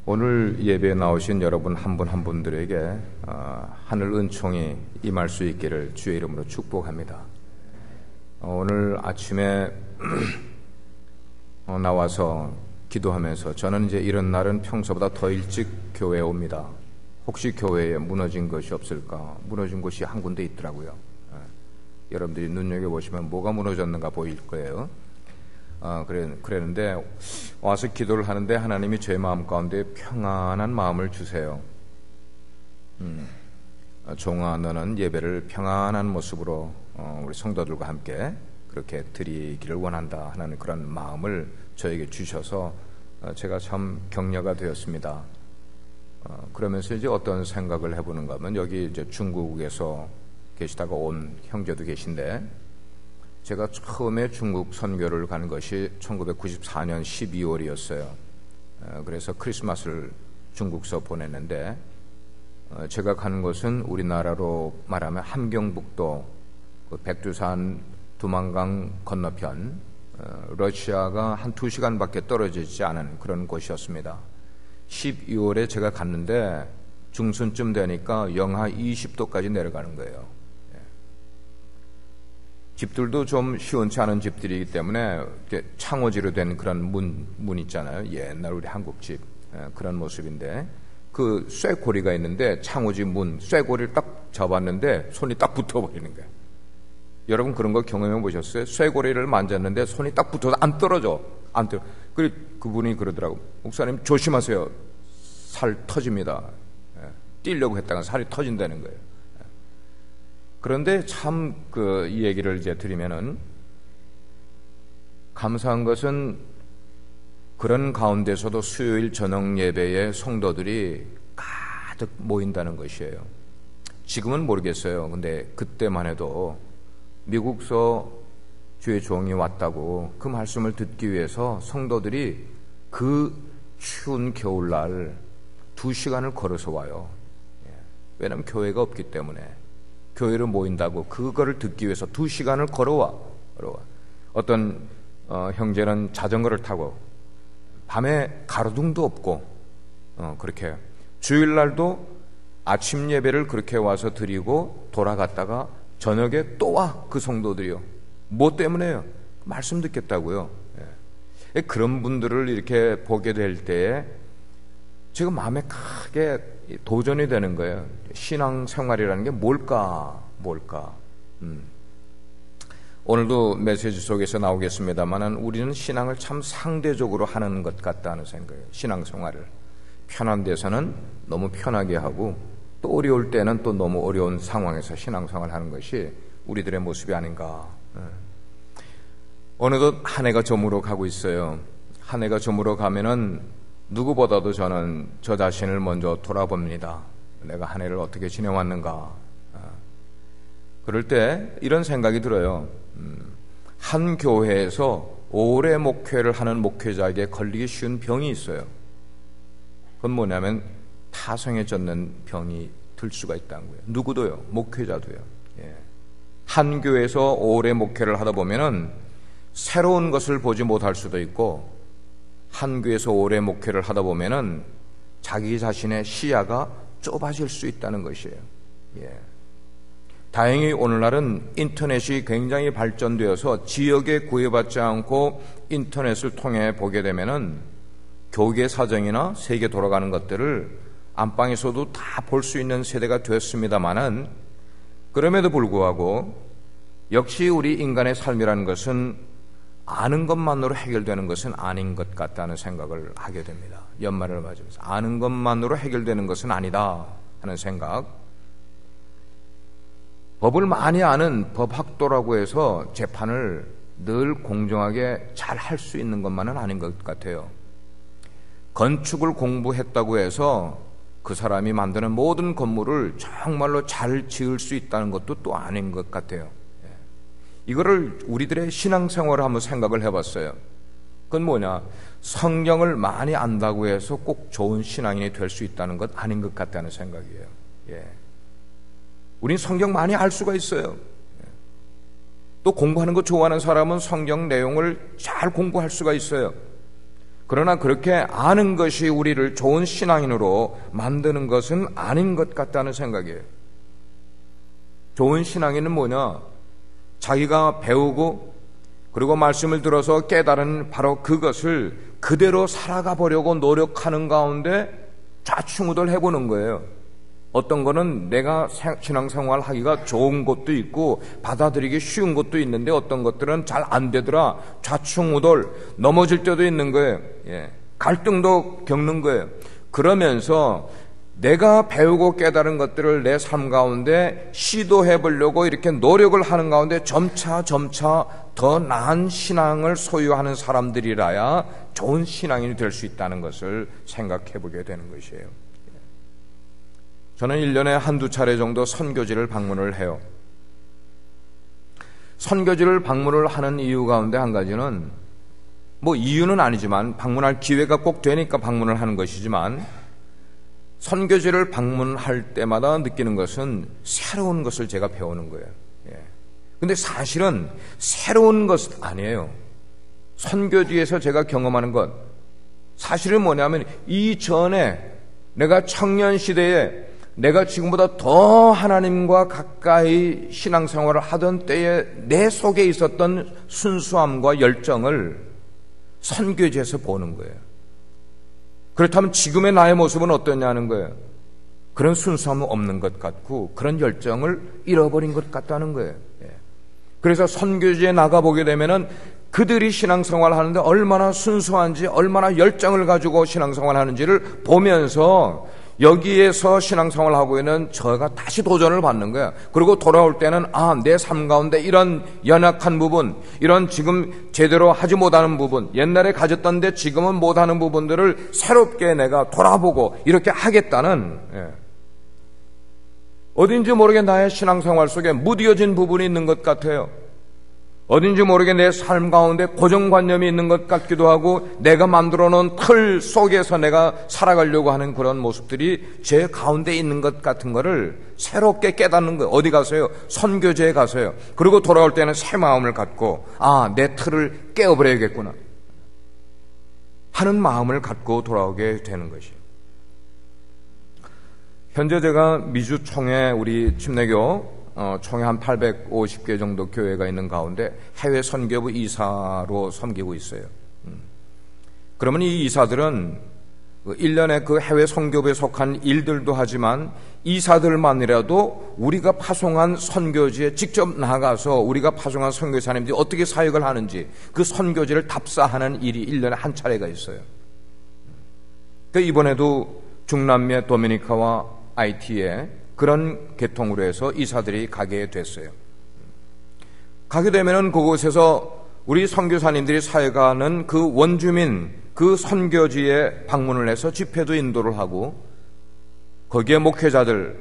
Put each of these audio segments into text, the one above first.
오늘 예배에 나오신 여러분 한 분 한 분들에게 하늘 은총이 임할 수 있기를 주의 이름으로 축복합니다. 오늘 아침에 나와서 기도하면서 저는 이제 이런 날은 평소보다 더 일찍 교회에 옵니다. 혹시 교회에 무너진 것이 없을까? 무너진 곳이 한 군데 있더라고요. 여러분들이 눈여겨보시면 뭐가 무너졌는가 보일 거예요. 그랬는데 와서 기도를 하는데 하나님이 제 마음 가운데 평안한 마음을 주세요. 종아, 너는 예배를 평안한 모습으로 우리 성도들과 함께 그렇게 드리기를 원한다 하는 그런 마음을 저에게 주셔서 제가 참 격려가 되었습니다. 그러면서 이제 어떤 생각을 해보는가 하면 여기 이제 중국에서 계시다가 온 형제도 계신데 제가 처음에 중국 선교를 간 것이 1994년 12월이었어요. 그래서 크리스마스를 중국서 보냈는데 제가 간 곳은 우리나라로 말하면 함경북도 그 백두산 두만강 건너편 러시아가 한 2시간밖에 떨어져 있지 않은 그런 곳이었습니다. 12월에 제가 갔는데 중순쯤 되니까 영하 20도까지 내려가는 거예요. 집들도 좀 시원치 않은 집들이기 때문에 창호지로 된 그런 문 있잖아요. 옛날 우리 한국집 그런 모습인데 그 쇠고리가 있는데 창호지 문 쇠고리를 딱 잡았는데 손이 딱 붙어버리는 거예요. 여러분 그런 거 경험해 보셨어요? 쇠고리를 만졌는데 손이 딱 붙어서 안 떨어져. 그리고 그분이 그러더라고. 목사님 조심하세요. 살 터집니다. 뛰려고 했다가 살이 터진다는 거예요. 그런데 참 이 얘기를 이제 드리면은 감사한 것은 그런 가운데서도 수요일 저녁 예배에 성도들이 가득 모인다는 것이에요. 지금은 모르겠어요. 근데 그때만 해도 미국서 주의 종이 왔다고 그 말씀을 듣기 위해서 성도들이 그 추운 겨울날 2시간을 걸어서 와요. 왜냐하면 교회가 없기 때문에. 교회로 모인다고 그거를 듣기 위해서 2시간을 걸어와. 어떤 형제는 자전거를 타고 밤에 가로등도 없고 그렇게 주일날도 아침 예배를 그렇게 와서 드리고 돌아갔다가 저녁에 또 와. 그 성도들이요. 뭐 때문에요? 말씀 듣겠다고요. 그런 분들을 이렇게 보게 될 때에 제가 마음에 크게 도전이 되는 거예요. 신앙생활이라는 게 뭘까? 오늘도 메시지 속에서 나오겠습니다만 우리는 신앙을 참 상대적으로 하는 것 같다는 생각이에요. 신앙생활을 편한 데서는 너무 편하게 하고 또 어려울 때는 또 너무 어려운 상황에서 신앙생활을 하는 것이 우리들의 모습이 아닌가. 어느덧 한 해가 저물어 가고 있어요. 한 해가 저물어 가면은 누구보다도 저는 저 자신을 먼저 돌아봅니다. 내가 한 해를 어떻게 지내왔는가. 그럴 때 이런 생각이 들어요. 한 교회에서 오래 목회를 하는 목회자에게 걸리기 쉬운 병이 있어요. 그건 뭐냐면 타성에 젖는 병이 들 수가 있다는 거예요. 누구도요. 목회자도요. 한 교회에서 오래 목회를 하다 보면은 새로운 것을 보지 못할 수도 있고 한 교회에서 오래 목회를 하다 보면은 자기 자신의 시야가 좁아질 수 있다는 것이에요. 다행히 오늘날은 인터넷이 굉장히 발전되어서 지역에 구애받지 않고 인터넷을 통해 보게 되면은 교계 사정이나 세계 돌아가는 것들을 안방에서도 다 볼 수 있는 세대가 되었습니다만은 그럼에도 불구하고 역시 우리 인간의 삶이라는 것은 아는 것만으로 해결되는 것은 아닌 것 같다는 생각을 하게 됩니다. 연말을 맞으면서 아는 것만으로 해결되는 것은 아니다 하는 생각. 법을 많이 아는 법학도라고 해서 재판을 늘 공정하게 잘 할 수 있는 것만은 아닌 것 같아요. 건축을 공부했다고 해서 그 사람이 만드는 모든 건물을 정말로 잘 지을 수 있다는 것도 또 아닌 것 같아요. 이거를 우리들의 신앙생활을 한번 생각을 해봤어요. 그건 뭐냐? 성경을 많이 안다고 해서 꼭 좋은 신앙인이 될 수 있다는 것 아닌 것 같다는 생각이에요. 우린 성경 많이 알 수가 있어요. 또 공부하는 거 좋아하는 사람은 성경 내용을 잘 공부할 수가 있어요. 그러나 그렇게 아는 것이 우리를 좋은 신앙인으로 만드는 것은 아닌 것 같다는 생각이에요. 좋은 신앙인은 뭐냐? 자기가 배우고 그리고 말씀을 들어서 깨달은 바로 그것을 그대로 살아가 보려고 노력하는 가운데 좌충우돌 해보는 거예요. 어떤 거는 내가 신앙생활 하기가 좋은 것도 있고 받아들이기 쉬운 것도 있는데 어떤 것들은 잘 안 되더라. 좌충우돌 넘어질 때도 있는 거예요. 갈등도 겪는 거예요. 그러면서 내가 배우고 깨달은 것들을 내 삶 가운데 시도해 보려고 이렇게 노력을 하는 가운데 점차 더 나은 신앙을 소유하는 사람들이라야 좋은 신앙인이 될 수 있다는 것을 생각해 보게 되는 것이에요. 저는 1년에 한두 차례 정도 선교지를 방문을 해요. 선교지를 방문을 하는 이유 가운데 한 가지는 이유는 아니지만 방문할 기회가 꼭 되니까 방문을 하는 것이지만 선교지를 방문할 때마다 느끼는 것은 새로운 것을 제가 배우는 거예요. 근데 사실은 새로운 것은 아니에요. 선교지에서 제가 경험하는 것 사실은 뭐냐면 이전에 내가 청년 시대에 내가 지금보다 더 하나님과 가까이 신앙생활을 하던 때에 내 속에 있었던 순수함과 열정을 선교지에서 보는 거예요. 그렇다면 지금의 나의 모습은 어떠냐는 거예요. 그런 순수함은 없는 것 같고 그런 열정을 잃어버린 것 같다는 거예요. 그래서 선교지에 나가보게 되면은 그들이 신앙생활을 하는데 얼마나 순수한지 얼마나 열정을 가지고 신앙생활을 하는지를 보면서 여기에서 신앙생활을 하고 있는 저가 다시 도전을 받는 거야. 그리고 돌아올 때는 내 삶 가운데 이런 연약한 부분, 이런 지금 제대로 하지 못하는 부분, 옛날에 가졌던데 지금은 못하는 부분들을 새롭게 내가 돌아보고 이렇게 하겠다는 어딘지 모르게 나의 신앙생활 속에 무뎌진 부분이 있는 것 같아요. 어딘지 모르게 내 삶 가운데 고정관념이 있는 것 같기도 하고 내가 만들어 놓은 틀 속에서 내가 살아가려고 하는 그런 모습들이 제 가운데 있는 것 같은 거를 새롭게 깨닫는 거예요. 어디 가서요? 선교지에 가서요. 그리고 돌아올 때는 새 마음을 갖고 내 틀을 깨어버려야겠구나 하는 마음을 갖고 돌아오게 되는 것이에요. 현재 제가 미주 총회 우리 침례교 총회 한 850개 정도 교회가 있는 가운데 해외 선교부 이사로 섬기고 있어요. 그러면 이 이사들은 1년에 그 해외 선교부에 속한 일들도 하지만 이사들만이라도 우리가 파송한 선교지에 직접 나가서 우리가 파송한 선교사님들이 어떻게 사역을 하는지 그 선교지를 답사하는 일이 1년에 한 차례가 있어요. 그러니까 이번에도 중남미 도미니카와 아이티에 그런 계통으로 해서 이사들이 가게 됐어요. 가게 되면은 그곳에서 우리 선교사님들이 사역하는 그 원주민 그 선교지에 방문을 해서 집회도 인도를 하고 거기에 목회자들,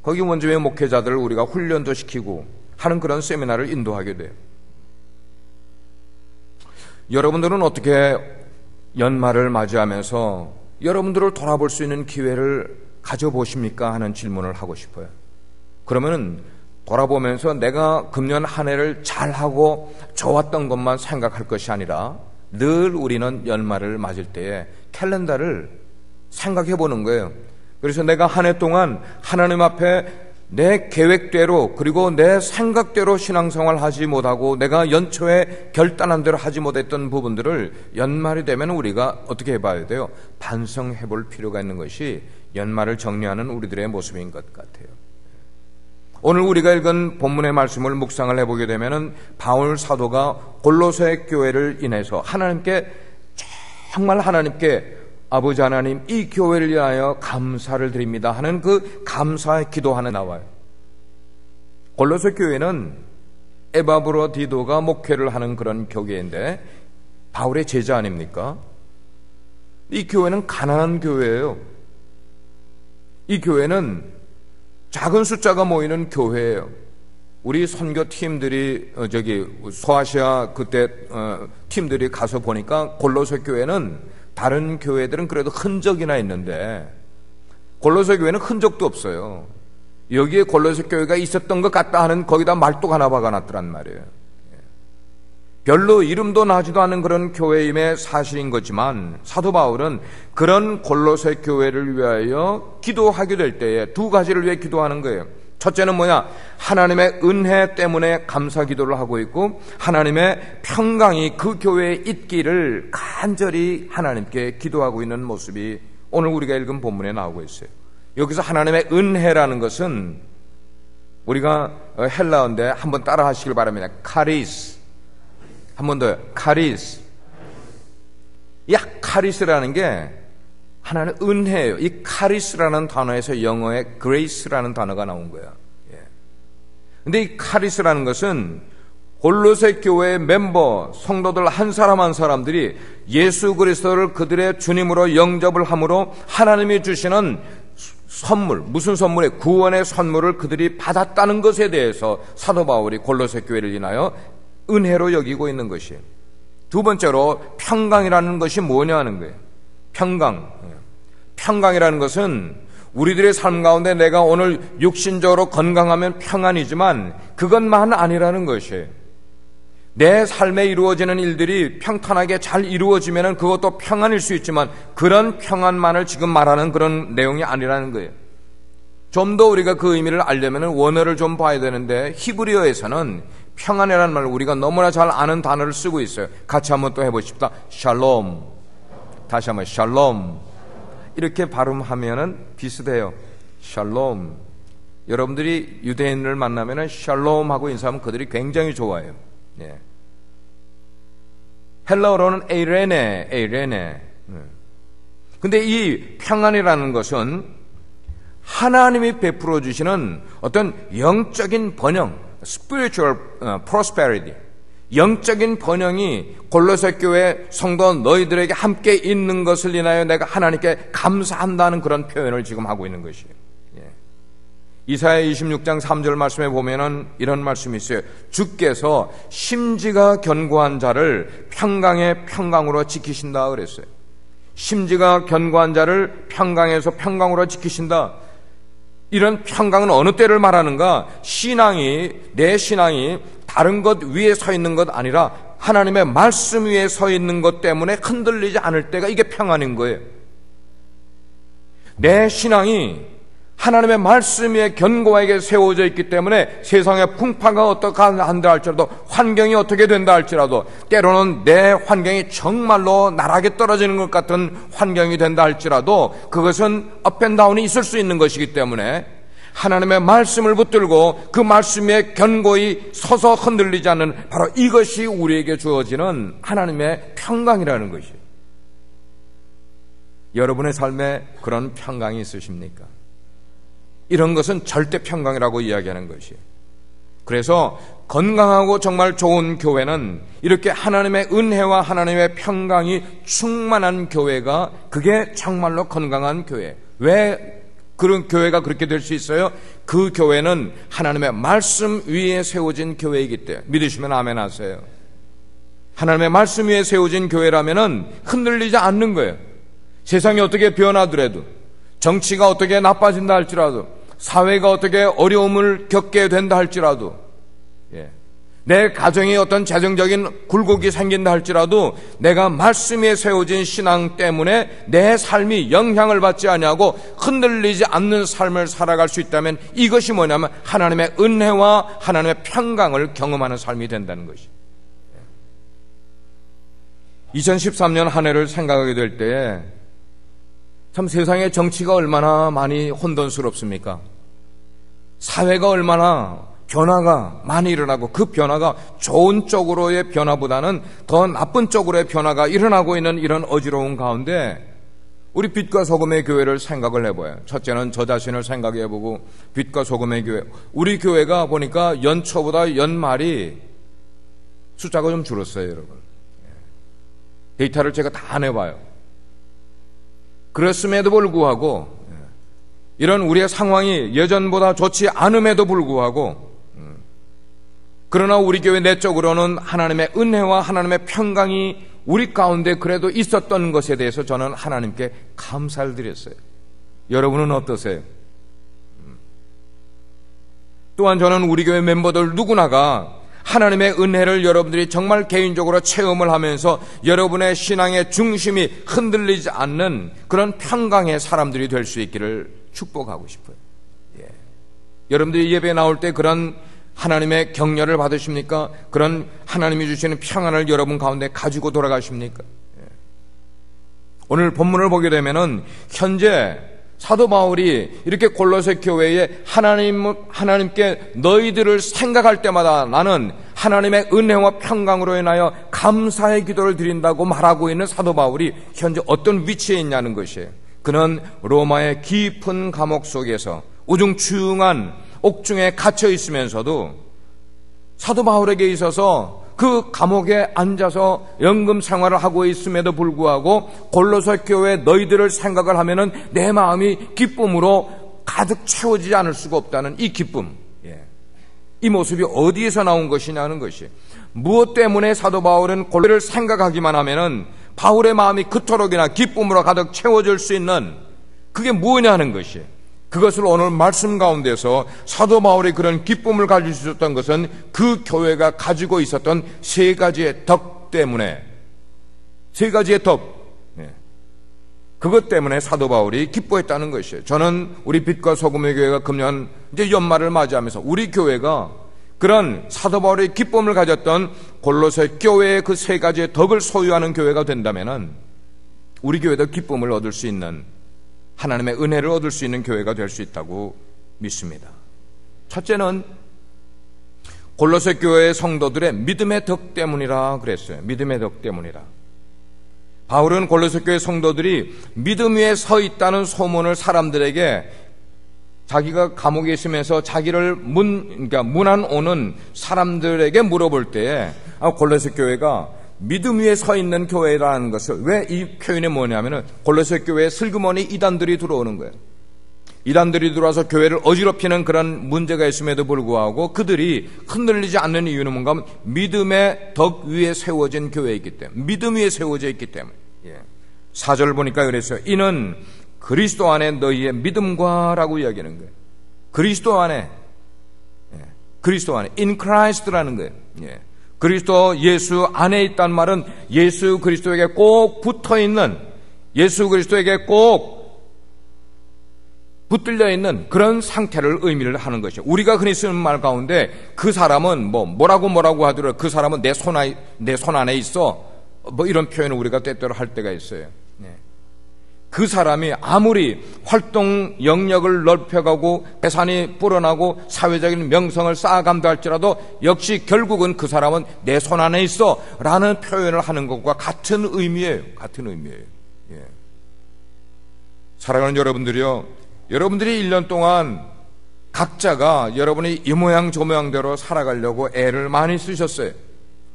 거기 원주민 목회자들을 우리가 훈련도 시키고 하는 그런 세미나를 인도하게 돼요. 여러분들은 어떻게 연말을 맞이하면서 여러분들을 돌아볼 수 있는 기회를 가져보십니까? 하는 질문을 하고 싶어요. 그러면은 돌아보면서 내가 금년 한 해를 잘하고 좋았던 것만 생각할 것이 아니라 늘 우리는 연말을 맞을 때에 캘린더를 생각해 보는 거예요. 그래서 내가 한 해 동안 하나님 앞에 내 계획대로 그리고 내 생각대로 신앙생활 하지 못하고 내가 연초에 결단한 대로 하지 못했던 부분들을 연말이 되면 우리가 어떻게 해봐야 돼요? 반성해 볼 필요가 있는 것이 연말을 정리하는 우리들의 모습인 것 같아요. 오늘 우리가 읽은 본문의 말씀을 묵상을 해보게 되면은 바울 사도가 골로새 교회를 인해서 하나님께 정말 하나님께 아버지 하나님 이 교회를 위하여 감사를 드립니다 하는 그 감사의 기도 하나 나와요. 골로새 교회는 에바브로디도가 목회를 하는 그런 교회인데 바울의 제자 아닙니까? 이 교회는 가난한 교회예요. 이 교회는 작은 숫자가 모이는 교회예요. 우리 선교팀들이 소아시아 그때 팀들이 가서 보니까 골로새 교회는 다른 교회들은 그래도 흔적이나 있는데 골로새 교회는 흔적도 없어요. 여기에 골로새 교회가 있었던 것 같다 하는 거기다 말뚝 하나 박아놨더란 말이에요. 별로 이름도 나지도 않은 그런 교회임의 사실인 거지만 사도 바울은 그런 골로새 교회를 위하여 기도하게 될 때에 두 가지를 위해 기도하는 거예요. 첫째는 뭐냐? 하나님의 은혜 때문에 감사 기도를 하고 있고 하나님의 평강이 그 교회에 있기를 간절히 하나님께 기도하고 있는 모습이 오늘 우리가 읽은 본문에 나오고 있어요. 여기서 하나님의 은혜라는 것은 우리가 헬라어인데 한번 따라 하시길 바랍니다. 카리스. 한 번 더요. 카리스. 이 카리스라는 게 하나는 은혜예요. 이 카리스라는 단어에서 영어의 grace라는 단어가 나온 거야. 근데 이 카리스라는 것은 골로새 교회의 멤버, 성도들 한 사람 한 사람들이 예수 그리스도를 그들의 주님으로 영접을 함으로 하나님이 주시는 선물, 무슨 선물에 구원의 선물을 그들이 받았다는 것에 대해서 사도 바울이 골로새 교회를 인하여 은혜로 여기고 있는 것이에요. 두 번째로 평강이라는 것이 뭐냐 하는 거예요. 평강. 평강이라는 것은 우리들의 삶 가운데 내가 오늘 육신적으로 건강하면 평안이지만 그것만 아니라는 것이에요. 내 삶에 이루어지는 일들이 평탄하게 잘 이루어지면 그것도 평안일 수 있지만 그런 평안만을 지금 말하는 그런 내용이 아니라는 거예요. 좀 더 우리가 그 의미를 알려면 원어를 좀 봐야 되는데 히브리어에서는 평안이라는 말을 우리가 너무나 잘 아는 단어를 쓰고 있어요. 같이 한번 또 해보십시다. 샬롬. 다시 한번 샬롬. 이렇게 발음하면은 비슷해요. 샬롬. 여러분들이 유대인을 만나면은 샬롬 하고 인사하면 그들이 굉장히 좋아해요. 예. 헬라어로는 에이레네. 근데 이 평안이라는 것은 하나님이 베풀어 주시는 어떤 영적인 번영, spiritual prosperity, 영적인 번영이 골로새 교회 성도 너희들에게 함께 있는 것을 인하여 내가 하나님께 감사한다는 그런 표현을 지금 하고 있는 것이에요. 이사야 26장 3절 말씀에 보면은 이런 말씀이 있어요. 주께서 심지가 견고한 자를 평강의 평강으로 지키신다 그랬어요. 심지가 견고한 자를 평강에서 평강으로 지키신다. 이런 평강은 어느 때를 말하는가? 내 신앙이 다른 것 위에 서 있는 것 아니라 하나님의 말씀 위에 서 있는 것 때문에 흔들리지 않을 때가 이게 평안인 거예요. 내 신앙이 하나님의 말씀 위에 견고하게 세워져 있기 때문에 세상의 풍파가 어떻게 한다 할지라도 환경이 어떻게 된다 할지라도 때로는 내 환경이 정말로 나락에 떨어지는 것 같은 환경이 된다 할지라도 그것은 업앤다운이 있을 수 있는 것이기 때문에 하나님의 말씀을 붙들고 그 말씀 위에 견고히 서서 흔들리지 않는 바로 이것이 우리에게 주어지는 하나님의 평강이라는 것이에요. 여러분의 삶에 그런 평강이 있으십니까? 이런 것은 절대 평강이라고 이야기하는 것이에요. 그래서 건강하고 정말 좋은 교회는 이렇게 하나님의 은혜와 하나님의 평강이 충만한 교회가 그게 정말로 건강한 교회. 왜 그런 교회가 그렇게 될 수 있어요? 그 교회는 하나님의 말씀 위에 세워진 교회이기 때문에 믿으시면 아멘 하세요. 하나님의 말씀 위에 세워진 교회라면은 흔들리지 않는 거예요. 세상이 어떻게 변하더라도 정치가 어떻게 나빠진다 할지라도 사회가 어떻게 어려움을 겪게 된다 할지라도 내 가정에 어떤 재정적인 굴곡이 생긴다 할지라도 내가 말씀 위에 세워진 신앙 때문에 내 삶이 영향을 받지 아니하고 흔들리지 않는 삶을 살아갈 수 있다면 이것이 뭐냐면 하나님의 은혜와 하나님의 평강을 경험하는 삶이 된다는 것이. 2013년 한 해를 생각하게 될 때에 참 세상의 정치가 얼마나 많이 혼돈스럽습니까? 사회가 얼마나 변화가 많이 일어나고 그 변화가 좋은 쪽으로의 변화보다는 더 나쁜 쪽으로의 변화가 일어나고 있는 이런 어지러운 가운데 우리 빛과 소금의 교회를 생각을 해봐요. 첫째는 저 자신을 생각해보고 빛과 소금의 교회. 우리 교회가 보니까 연초보다 연말이 숫자가 좀 줄었어요, 여러분. 데이터를 제가 다 내봐요. 그렇음에도 불구하고 이런 우리의 상황이 예전보다 좋지 않음에도 불구하고 그러나 우리 교회 내적으로는 하나님의 은혜와 하나님의 평강이 우리 가운데 그래도 있었던 것에 대해서 저는 하나님께 감사를 드렸어요. 여러분은 어떠세요? 또한 저는 우리 교회 멤버들 누구나가 하나님의 은혜를 여러분들이 정말 개인적으로 체험을 하면서 여러분의 신앙의 중심이 흔들리지 않는 그런 평강의 사람들이 될 수 있기를 축복하고 싶어요. 예. 여러분들이 예배에 나올 때 그런 하나님의 격려를 받으십니까? 그런 하나님이 주시는 평안을 여러분 가운데 가지고 돌아가십니까? 예. 오늘 본문을 보게 되면은 현재 사도 바울이 이렇게 골로새 교회에 하나님께 너희들을 생각할 때마다 나는 하나님의 은혜와 평강으로 인하여 감사의 기도를 드린다고 말하고 있는 사도 바울이 현재 어떤 위치에 있냐는 것이에요. 그는 로마의 깊은 감옥 속에서 우중충한 옥중에 갇혀 있으면서도 사도 바울에게 있어서 그 감옥에 앉아서 연금 생활을 하고 있음에도 불구하고 골로새 교회 너희들을 생각을 하면은 내 마음이 기쁨으로 가득 채워지지 않을 수가 없다는 이 기쁨, 이 모습이 어디에서 나온 것이냐는 것이, 무엇 때문에 사도 바울은 골로새를 생각하기만 하면은 바울의 마음이 그토록이나 기쁨으로 가득 채워질 수 있는 그게 뭐냐는 것이, 그것을 오늘 말씀 가운데서 사도 바울이 그런 기쁨을 가질 수 있었던 것은 그 교회가 가지고 있었던 세 가지의 덕 때문에, 세 가지의 덕, 그것 때문에 사도 바울이 기뻐했다는 것이에요. 저는 우리 빛과 소금의 교회가 금년 이제 연말을 맞이하면서 우리 교회가 그런 사도 바울의 기쁨을 가졌던 골로새 교회의 그 세 가지의 덕을 소유하는 교회가 된다면은 우리 교회도 기쁨을 얻을 수 있는, 하나님의 은혜를 얻을 수 있는 교회가 될 수 있다고 믿습니다. 첫째는 골로새 교회의 성도들의 믿음의 덕 때문이라 그랬어요. 믿음의 덕 때문이라. 바울은 골로새 교회 성도들이 믿음 위에 서 있다는 소문을 사람들에게, 자기가 감옥에 있으면서 자기를 문안 오는 사람들에게 물어볼 때에 골로새 교회가 믿음 위에 서 있는 교회라는 것을, 왜 이 표현이 뭐냐면은 골로새 교회에 슬그머니 이단들이 들어오는 거예요. 이단들이 들어와서 교회를 어지럽히는 그런 문제가 있음에도 불구하고 그들이 흔들리지 않는 이유는 뭔가 하면 믿음의 덕 위에 세워진 교회이기 때문에, 믿음 위에 세워져 있기 때문에. 4절 보니까 그랬어요. 이는 그리스도 안에 너희의 믿음과 라고 이야기하는 거예요. 그리스도 안에, 그리스도 안에, in Christ라는 거예요. 그리스도 예수 안에 있단 말은 예수 그리스도에게 꼭 붙어있는, 예수 그리스도에게 꼭 붙들려 있는 그런 상태를 의미를 하는 것이죠. 우리가 흔히 쓰는 말 가운데 그 사람은 뭐라고 하더라도 그 사람은 내 손 안에 있어, 이런 표현을 우리가 때때로 할 때가 있어요. 그 사람이 아무리 활동 영역을 넓혀가고 재산이 불어나고 사회적인 명성을 쌓아간다 할지라도 역시 결국은 그 사람은 내 손 안에 있어 라는 표현을 하는 것과 같은 의미예요. 같은 의미예요. 사랑하는 여러분들이요, 여러분들이 1년 동안 각자가 여러분이 이 모양 저 모양대로 살아가려고 애를 많이 쓰셨어요.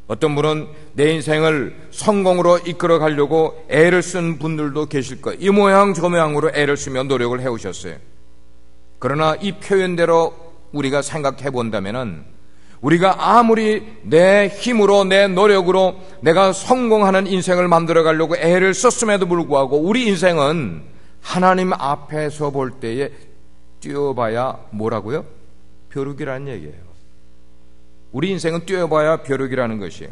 어떤 분은 내 인생을 성공으로 이끌어 가려고 애를 쓴 분들도 계실 거예요. 이 모양 저 모양으로 애를 쓰며 노력을 해오셨어요. 그러나 이 표현대로 우리가 생각해 본다면은, 우리가 아무리 내 힘으로 내 노력으로 내가 성공하는 인생을 만들어 가려고 애를 썼음에도 불구하고 우리 인생은 하나님 앞에서 볼 때에 뛰어봐야 뭐라고요? 벼룩이라는 얘기예요. 우리 인생은 뛰어봐야 벼룩이라는 것이에요.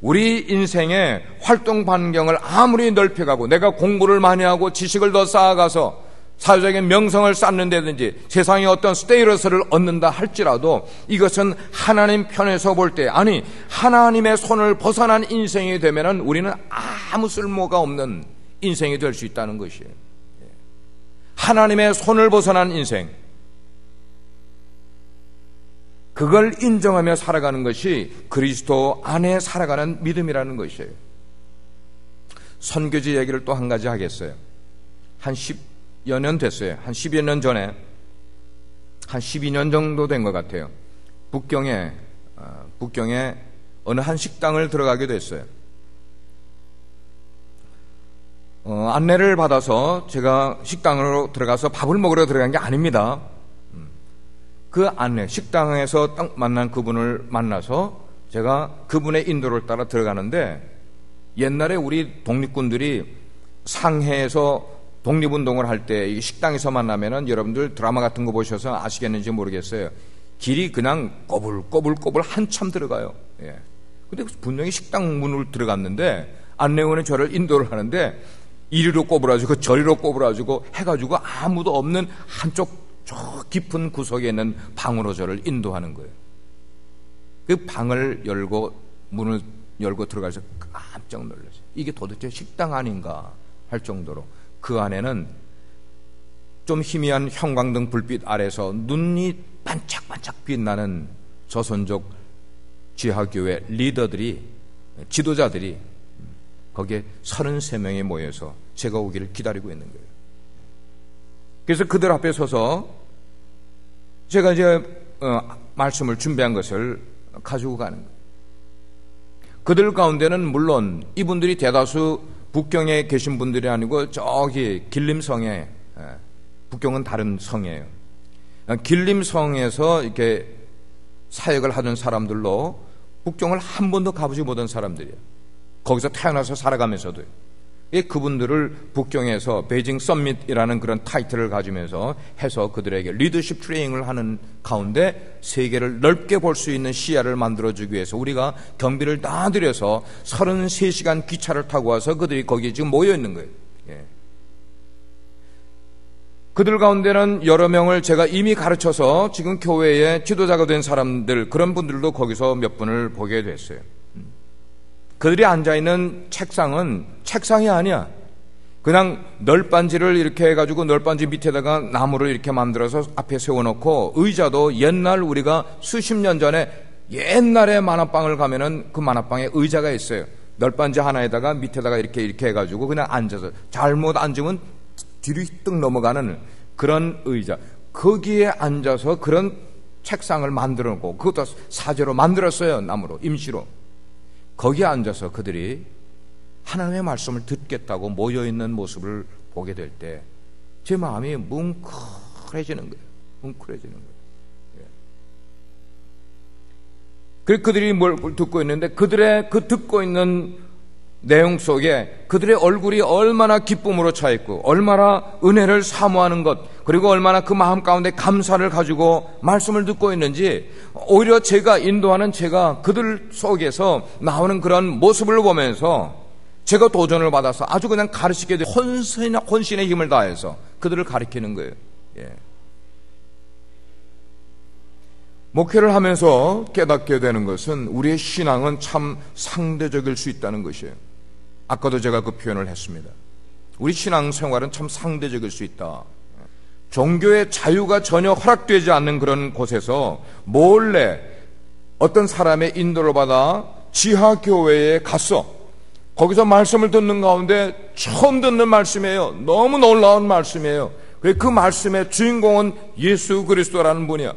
우리 인생의 활동 반경을 아무리 넓혀가고 내가 공부를 많이 하고 지식을 더 쌓아가서 사회적인 명성을 쌓는다든지 세상의 어떤 스테이러스를 얻는다 할지라도 이것은 하나님 편에서 볼 때, 아니 하나님의 손을 벗어난 인생이 되면은 우리는 아무 쓸모가 없는 인생이 될 수 있다는 것이에요. 하나님의 손을 벗어난 인생, 그걸 인정하며 살아가는 것이 그리스도 안에 살아가는 믿음이라는 것이에요. 선교지 얘기를 또 한 가지 하겠어요. 한 10여 년 됐어요. 한 10여 년 전에, 한 12년 정도 된 것 같아요. 북경에 어느 한 식당을 들어가게 됐어요. 안내를 받아서 제가 식당으로 들어가서 밥을 먹으러 들어간 게 아닙니다. 그 안내, 식당에서 딱 만난 그분을 만나서 제가 그분의 인도를 따라 들어가는데, 옛날에 우리 독립군들이 상해에서 독립운동을 할 때 이 식당에서 만나면은, 여러분들 드라마 같은 거 보셔서 아시겠는지 모르겠어요. 길이 그냥 꼬불꼬불 한참 들어가요. 예. 근데 분명히 식당 문을 들어갔는데 안내원이 저를 인도를 하는데 이리로 꼬부라지고 저리로 꼬부라지고 해가지고 아무도 없는 한쪽 저 깊은 구석에 있는 방으로 저를 인도하는 거예요. 그 방을 열고 문을 열고 들어가서 깜짝 놀랐어요. 이게 도대체 식당 아닌가 할 정도로 그 안에는 좀 희미한 형광등 불빛 아래서 눈이 반짝반짝 빛나는 조선족 지하교회 리더들이, 지도자들이 거기에 33명이 모여서 제가 오기를 기다리고 있는 거예요. 그래서 그들 앞에 서서 제가 이제 말씀을 준비한 것을 가지고 가는 거예요. 그들 가운데는 물론 이분들이 대다수 북경에 계신 분들이 아니고 저기 길림성에, 북경은 다른 성이에요. 길림성에서 이렇게 사역을 하던 사람들로 북경을 한 번도 가보지 못한 사람들이에요. 거기서 태어나서 살아가면서도요. 그분들을 북경에서 베이징 썸밋이라는 그런 타이틀을 가지면서 해서 그들에게 리더십 트레이닝을 하는 가운데 세계를 넓게 볼 수 있는 시야를 만들어주기 위해서 우리가 경비를 다 들여서 33시간 기차를 타고 와서 그들이 거기에 지금 모여 있는 거예요. 예. 그들 가운데는 여러 명을 제가 이미 가르쳐서 지금 교회의 지도자가 된 사람들, 그런 분들도 거기서 몇 분을 보게 됐어요. 그들이 앉아있는 책상은 책상이 아니야. 그냥 널빤지를 이렇게 해가지고 널빤지 밑에다가 나무를 이렇게 만들어서 앞에 세워놓고 의자도 옛날 우리가 수십 년 전에 옛날에 만화방을 가면은 그 만화방에 의자가 있어요. 널빤지 하나에다가 밑에다가 이렇게 해가지고 그냥 앉아서 잘못 앉으면 뒤로 뜩 넘어가는 그런 의자. 거기에 앉아서 그런 책상을 만들어 놓고 그것도 사제로 만들었어요. 나무로, 임시로. 거기에 앉아서 그들이 하나님의 말씀을 듣겠다고 모여있는 모습을 보게 될 때 제 마음이 뭉클해지는 거예요. 뭉클해지는 거예요. 그리고 그들이 뭘 듣고 있는데 그들의 그 듣고 있는 내용 속에 그들의 얼굴이 얼마나 기쁨으로 차 있고 얼마나 은혜를 사모하는 것, 그리고 얼마나 그 마음 가운데 감사를 가지고 말씀을 듣고 있는지, 오히려 제가 인도하는 제가 그들 속에서 나오는 그런 모습을 보면서 제가 도전을 받아서 아주 그냥 가르치게 돼 혼신의 힘을 다해서 그들을 가르치는 거예요. 예. 목회를 하면서 깨닫게 되는 것은 우리의 신앙은 참 상대적일 수 있다는 것이에요. 아까도 제가 그 표현을 했습니다. 우리 신앙 생활은 참 상대적일 수 있다. 종교의 자유가 전혀 허락되지 않는 그런 곳에서 몰래 어떤 사람의 인도를 받아 지하교회에 갔어. 거기서 말씀을 듣는 가운데 처음 듣는 말씀이에요. 너무 놀라운 말씀이에요. 그 말씀의 주인공은 예수 그리스도라는 분이야.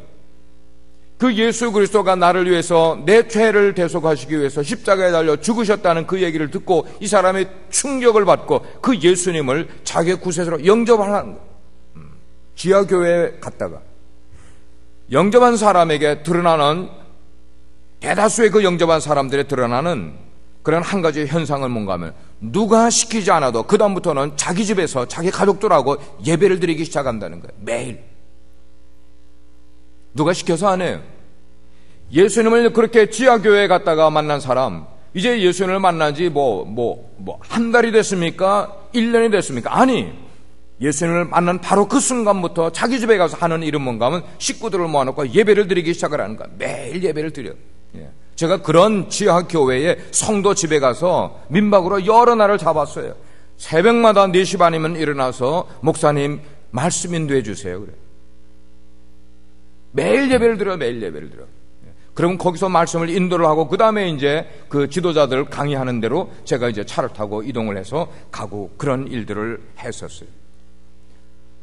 그 예수 그리스도가 나를 위해서 내 죄를 대속하시기 위해서 십자가에 달려 죽으셨다는 그 얘기를 듣고 이 사람의 충격을 받고 그 예수님을 자기의 구세주로 영접하는 거예요. 지하교회에 갔다가 영접한 사람에게 드러나는, 대다수의 그 영접한 사람들에 드러나는 그런 한 가지 현상은 뭔가 하면 누가 시키지 않아도 그 다음부터는 자기 집에서 자기 가족들하고 예배를 드리기 시작한다는 거예요. 매일. 누가 시켜서 안 해요. 예수님을 그렇게 지하교회에 갔다가 만난 사람, 이제 예수님을 만난 지 한 달이 됐습니까? 1년이 됐습니까? 아니, 예수님을 만난 바로 그 순간부터 자기 집에 가서 하는 일은 뭔가 하면 식구들을 모아놓고 예배를 드리기 시작을 하는 거야. 매일 예배를 드려요. 제가 그런 지하교회에 성도 집에 가서 민박으로 여러 날을 잡았어요. 새벽마다 4시 반이면 일어나서 목사님 말씀 인도해 주세요. 그래. 매일 예배를 드려요. 매일 예배를 드려요. 그러면 거기서 말씀을 인도를 하고 그 다음에 이제 그 지도자들 강의하는 대로 제가 이제 차를 타고 이동을 해서 가고 그런 일들을 했었어요.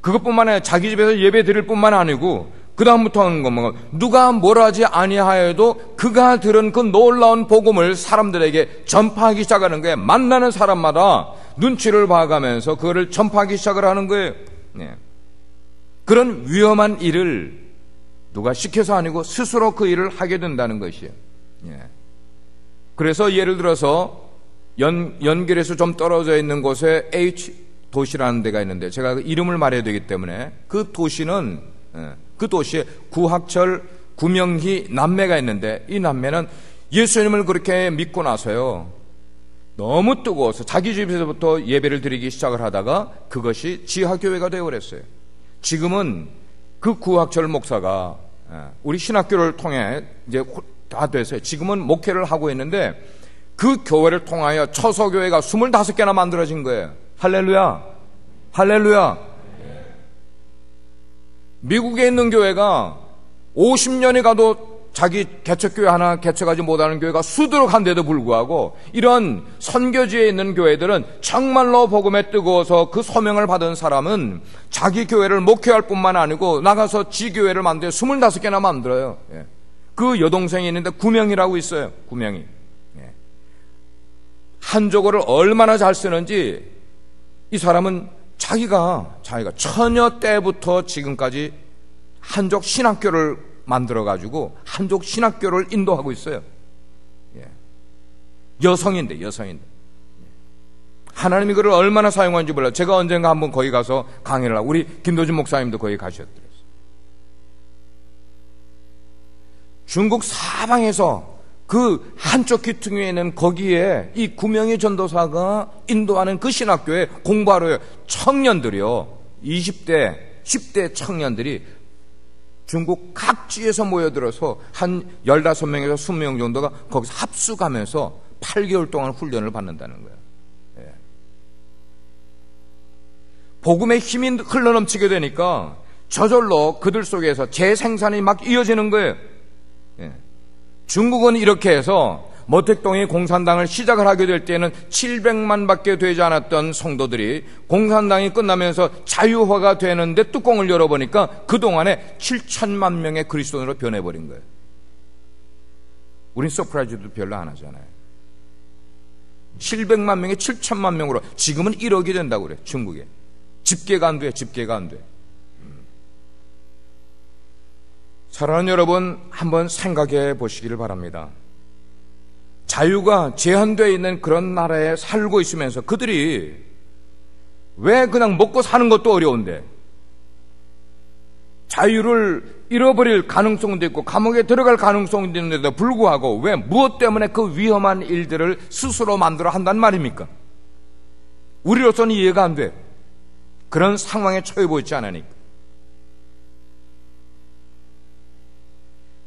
그것뿐만 아니라 자기 집에서 예배 드릴 뿐만 아니고 그 다음부터는 누가 뭘 하지 아니하여도 그가 들은 그 놀라운 복음을 사람들에게 전파하기 시작하는 거예요. 만나는 사람마다 눈치를 봐가면서 그거를 전파하기 시작을 하는 거예요. 그런 위험한 일을 누가 시켜서 아니고 스스로 그 일을 하게 된다는 것이에요. 그래서 예를 들어서 연결해서 좀 떨어져 있는 곳에 H 도시라는 데가 있는데 제가 그 이름을 말해야 되기 때문에 그 도시는 그 도시에 구학철 구명희 남매가 있는데, 이 남매는 예수님을 그렇게 믿고 나서요, 너무 뜨거워서 자기 집에서부터 예배를 드리기 시작을 하다가 그것이 지하교회가 되어버렸어요. 지금은 그 구학철 목사가 우리 신학교를 통해 이제 다 돼서 지금은 목회를 하고 있는데, 그 교회를 통하여 처소교회가 25개나 만들어진 거예요. 할렐루야! 할렐루야! 미국에 있는 교회가 50년이 가도 자기 개척교회 하나 개척하지 못하는 교회가 수두룩한데도 불구하고, 이런 선교지에 있는 교회들은 정말로 복음에 뜨거워서 그 소명을 받은 사람은 자기 교회를 목회할 뿐만 아니고 나가서 지교회를 만들어 25개나 만들어요. 그 여동생이 있는데 구명이라고 있어요. 구명이. 한족어를 얼마나 잘 쓰는지, 이 사람은 자기가 처녀 때부터 지금까지 한족 신학교를 만들어가지고 한족 신학교를 인도하고 있어요. 여성인데. 하나님이 그를 얼마나 사용하는지 몰라요. 제가 언젠가 한번 거기 가서 강의를 하고, 우리 김도준 목사님도 거기 가셨더랬어요. 중국 사방에서 그 한쪽 귀퉁이에 있는 거기에 이 구명희 전도사가 인도하는 그 신학교에 공부하러 청년들이요, 20대, 10대 청년들이 중국 각지에서 모여들어서 한 15명에서 20명 정도가 거기서 합숙하면서 8개월 동안 훈련을 받는다는 거예요. 복음의 힘이 흘러넘치게 되니까 저절로 그들 속에서 재생산이 막 이어지는 거예요. 중국은 이렇게 해서 모택동이 공산당을 시작을 하게 될 때는 700만 밖에 되지 않았던 성도들이 공산당이 끝나면서 자유화가 되는데 뚜껑을 열어보니까 그동안에 7천만 명의 그리스도인으로 변해버린 거예요. 우린 서프라이즈도 별로 안 하잖아요. 700만 명에 7천만 명으로 지금은 1억이 된다고 그래요. 중국에. 집계가 안 돼. 사랑하는 여러분, 한번 생각해 보시기를 바랍니다. 자유가 제한되어 있는 그런 나라에 살고 있으면서 그들이 왜 그냥 먹고 사는 것도 어려운데 자유를 잃어버릴 가능성도 있고 감옥에 들어갈 가능성도 있는데도 불구하고 왜 무엇 때문에 그 위험한 일들을 스스로 만들어 한단 말입니까? 우리로서는 이해가 안 돼. 그런 상황에 처해 있지 않으니까.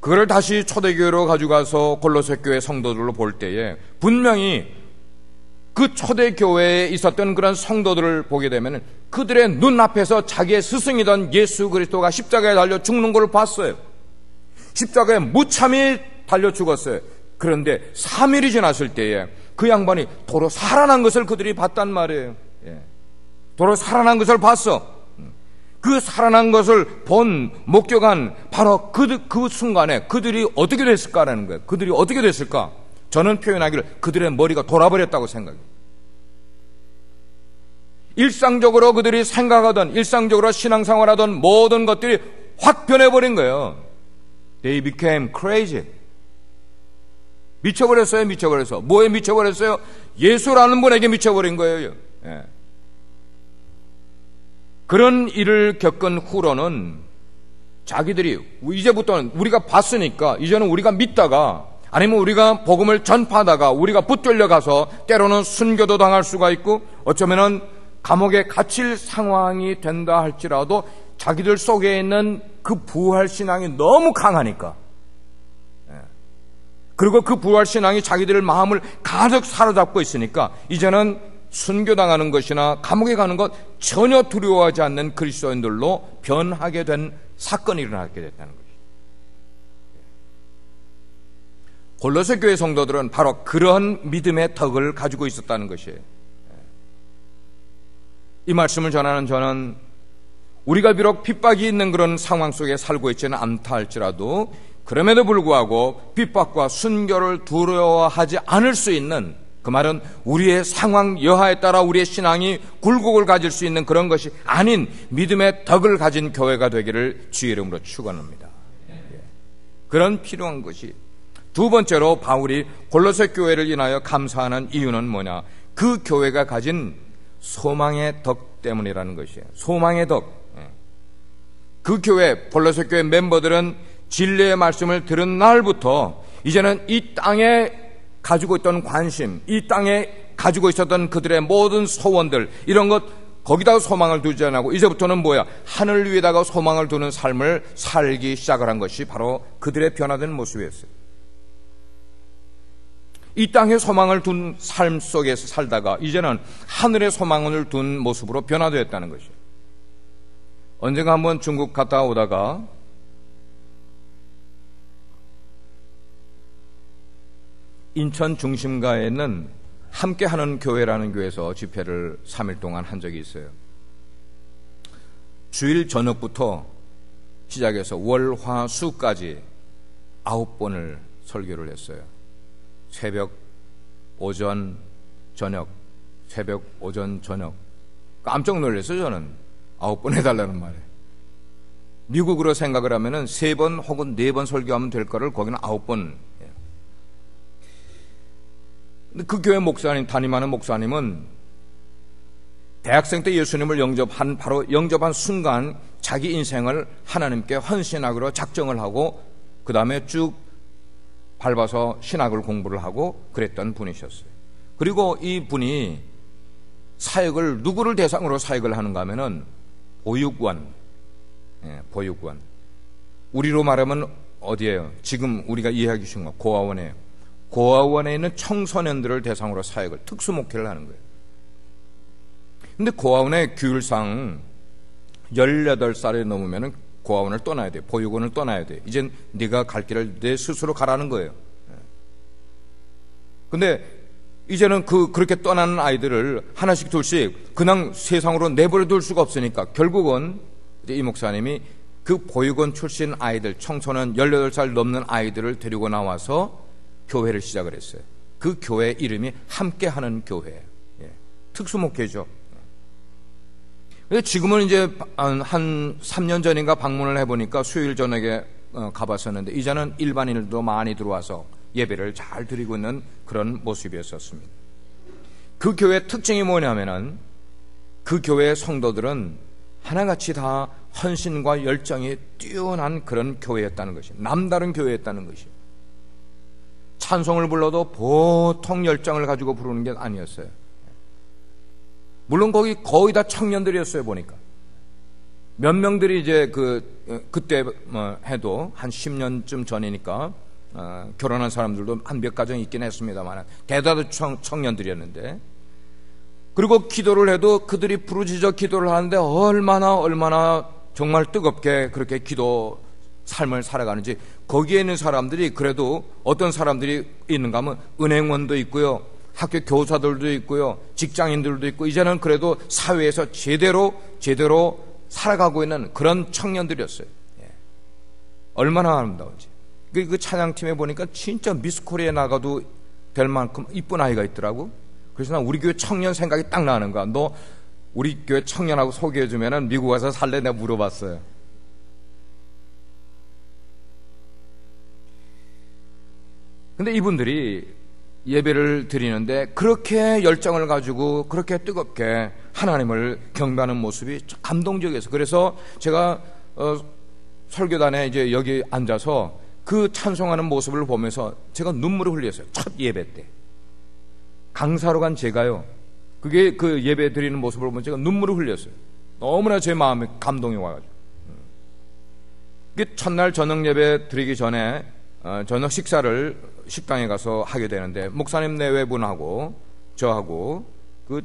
그걸 다시 초대교회로 가져가서 골로새 교회 성도들로 볼 때에 분명히 그 초대교회에 있었던 그런 성도들을 보게 되면 그들의 눈앞에서 자기의 스승이던 예수 그리스도가 십자가에 달려 죽는 걸 봤어요. 십자가에 무참히 달려 죽었어요. 그런데 3일이 지났을 때에 그 양반이 도로 살아난 것을 그들이 봤단 말이에요. 도로 살아난 것을 봤어. 그 살아난 것을 본, 목격한 바로 그 순간에 그들이 어떻게 됐을까라는 거예요. 그들이 어떻게 됐을까? 저는 표현하기를 그들의 머리가 돌아버렸다고 생각해요. 일상적으로 그들이 생각하던, 일상적으로 신앙생활하던 모든 것들이 확 변해버린 거예요. They became crazy. 미쳐버렸어요. 뭐에 미쳐버렸어요? 예수라는 분에게 미쳐버린 거예요. 그런 일을 겪은 후로는 자기들이 이제부터는 우리가 봤으니까 이제는 우리가 믿다가 아니면 우리가 복음을 전파하다가 우리가 붙들려 가서 때로는 순교도 당할 수가 있고 어쩌면은 감옥에 갇힐 상황이 된다 할지라도 자기들 속에 있는 그 부활신앙이 너무 강하니까, 그리고 그 부활신앙이 자기들의 마음을 가득 사로잡고 있으니까 이제는 순교당하는 것이나 감옥에 가는 것 전혀 두려워하지 않는 그리스도인들로 변하게 된 사건이 일어나게 됐다는 것이죠. 골로새 교회 성도들은 바로 그러한 믿음의 덕을 가지고 있었다는 것이에요. 이 말씀을 전하는 저는 우리가 비록 핍박이 있는 그런 상황 속에 살고 있지는 않다 할지라도 그럼에도 불구하고 핍박과 순교를 두려워하지 않을 수 있는, 그 말은 우리의 상황 여하에 따라 우리의 신앙이 굴곡을 가질 수 있는 그런 것이 아닌 믿음의 덕을 가진 교회가 되기를 주의 이름으로 축원합니다. 그런 필요한 것이 두 번째로 바울이 골로새 교회를 인하여 감사하는 이유는 뭐냐? 그 교회가 가진 소망의 덕 때문이라는 것이에요. 소망의 덕. 그 교회, 골로새 교회 멤버들은 진리의 말씀을 들은 날부터 이제는 이 땅에 가지고 있던 관심, 이 땅에 가지고 있었던 그들의 모든 소원들, 이런 것 거기다가 소망을 두지 않고 이제부터는 뭐야? 하늘 위에다가 소망을 두는 삶을 살기 시작을 한 것이 바로 그들의 변화된 모습이었어요. 이 땅에 소망을 둔 삶 속에서 살다가 이제는 하늘에 소망을 둔 모습으로 변화되었다는 것이에요. 언젠가 한번 중국 갔다 오다가 인천 중심가에 있는 함께하는 교회라는 교회에서 집회를 3일 동안 한 적이 있어요. 주일 저녁부터 시작해서 월, 화, 수까지 9번을 설교를 했어요. 새벽, 오전, 저녁, 새벽, 오전, 저녁. 깜짝 놀랐어요, 저는. 9번 해달라는 말에. 미국으로 생각을 하면은 3번 혹은 4번 설교하면 될 거를 거기는 9번. 근데 그 교회 목사님, 담임하는 목사님은 대학생 때 예수님을 바로 영접한 순간 자기 인생을 하나님께 헌신하기로 작정을 하고 그 다음에 쭉 밟아서 신학을 공부를 하고 그랬던 분이셨어요. 그리고 이 분이 사역을 누구를 대상으로 사역을 하는가 하면은 보육원, 보육원. 우리로 말하면 어디예요? 지금 우리가 이해하기 쉬운 거 고아원이에요. 고아원에 있는 청소년들을 대상으로 사역을 특수 목회를 하는 거예요. 근데 고아원의 규율상 18살이 넘으면은 고아원을 떠나야 돼. 보육원을 떠나야 돼. 이젠 네가 갈 길을 내 스스로 가라는 거예요. 근데 이제는 그렇게 떠나는 아이들을 하나씩 둘씩 그냥 세상으로 내버려 둘 수가 없으니까 결국은 이제 이 목사님이 그 보육원 출신 아이들, 청소년 18살 넘는 아이들을 데리고 나와서 교회를 시작을 했어요. 그 교회 이름이 함께하는 교회예요. 특수목회죠. 지금은 이제 한 3년 전인가 방문을 해보니까 수요일 저녁에 가봤었는데 이제는 일반인들도 많이 들어와서 예배를 잘 드리고 있는 그런 모습이었었습니다. 그 교회의 특징이 뭐냐면은 그 교회의 성도들은 하나같이 다 헌신과 열정이 뛰어난 그런 교회였다는 것이, 남다른 교회였다는 것이. 찬송을 불러도 보통 열정을 가지고 부르는 게 아니었어요. 물론 거기 거의 다 청년들이었어요, 보니까. 몇 명들이 이제 그때 해도 한 10년쯤 전이니까, 결혼한 사람들도 한 몇 가정 있긴 했습니다만, 대다수 청년들이었는데, 그리고 기도를 해도 그들이 부르짖어 기도를 하는데 얼마나 정말 뜨겁게 그렇게 기도 삶을 살아가는지, 거기에 있는 사람들이 그래도 어떤 사람들이 있는가 하면 은행원도 있고요, 학교 교사들도 있고요, 직장인들도 있고, 이제는 그래도 사회에서 제대로 살아가고 있는 그런 청년들이었어요. 얼마나 아름다운지. 그 찬양팀에 보니까 진짜 미스 코리아에 나가도 될 만큼 이쁜 아이가 있더라고. 그래서 난 우리 교회 청년 생각이 딱 나는 거야. 너 우리 교회 청년하고 소개해주면은 미국 가서 살래? 내가 물어봤어요. 근데 이분들이 예배를 드리는데 그렇게 열정을 가지고 그렇게 뜨겁게 하나님을 경배하는 모습이 감동적이었어요. 그래서 제가 설교단에 이제 여기 앉아서 그 찬송하는 모습을 보면서 제가 눈물을 흘렸어요. 첫 예배 때. 강사로 간 제가요, 그게 그 예배 드리는 모습을 보면 제가 눈물을 흘렸어요. 너무나 제 마음에 감동이 와가지고. 첫날 저녁 예배 드리기 전에 저녁 식사를 식당에 가서 하게 되는데, 목사님 내외분하고 저하고 그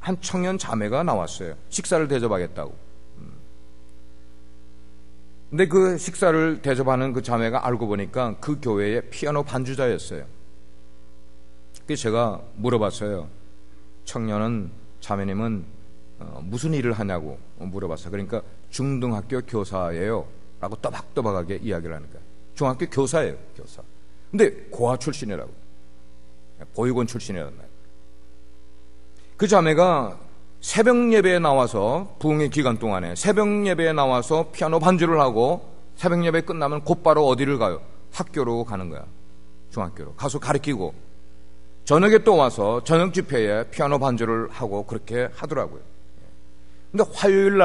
한 청년 자매가 나왔어요. 식사를 대접하겠다고. 근데 그 식사를 대접하는 그 자매가 알고 보니까 그 교회의 피아노 반주자였어요. 그래서 제가 물어봤어요. 청년은, 자매님은 무슨 일을 하냐고 물어봤어요. 그러니까 중등학교 교사예요 라고 또박또박하게 이야기를 하는 거예요. 중학교 교사예요, 교사. 근데 고아 출신이라고, 보육원 출신이라는 거예요. 그 자매가 새벽 예배에 나와서, 부흥의 기간 동안에 새벽 예배에 나와서 피아노 반주를 하고 새벽 예배 끝나면 곧바로 어디를 가요? 학교로 가는 거야. 중학교로 가서 가르치고 저녁에 또 와서 저녁 집회에 피아노 반주를 하고 그렇게 하더라고요. 근데 화요일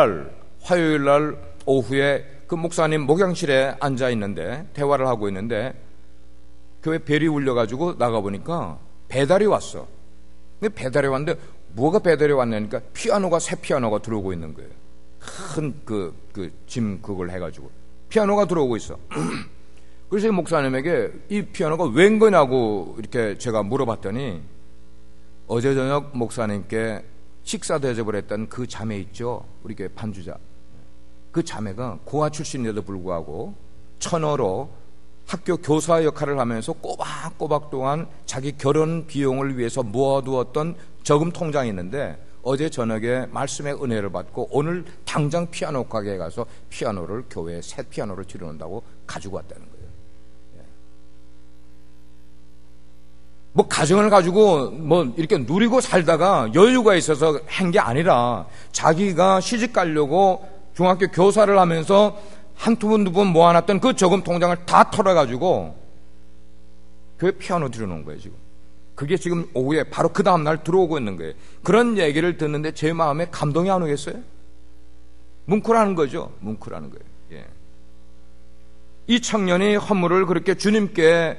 날 오후에 그 목사님 목양실에 앉아 있는데 대화를 하고 있는데 교회 벨이 울려가지고 나가보니까 배달이 왔어. 근데 배달이 왔는데 뭐가 배달이 왔냐니까 피아노가 새 피아노가 들어오고 있는 거예요. 큰 짐 그걸 해가지고 피아노가 들어오고 있어. 그래서 이 목사님에게 이 피아노가 웬 거냐고 이렇게 제가 물어봤더니 어제 저녁 목사님께 식사 대접을 했던 그 자매 있죠, 우리 교회 반주자. 그 자매가 고아 출신인데도 불구하고 천어로 학교 교사 역할을 하면서 꼬박꼬박 동안 자기 결혼 비용을 위해서 모아두었던 저금 통장이 있는데 어제 저녁에 말씀의 은혜를 받고 오늘 당장 피아노 가게에 가서 피아노를 교회에 새 피아노를 들여놓는다고 가지고 왔다는 거예요. 뭐 가정을 가지고 뭐 이렇게 누리고 살다가 여유가 있어서 한 게 아니라 자기가 시집 가려고 중학교 교사를 하면서 한두 번 모아놨던 그 저금 통장을 다 털어가지고 교회 피아노 들여놓은 거예요 지금. 그게 지금 오후에 바로 그 다음날 들어오고 있는 거예요. 그런 얘기를 듣는데 제 마음에 감동이 안 오겠어요? 뭉클하는 거죠. 뭉클하는 거예요. 예. 이 청년이 헌물을 그렇게 주님께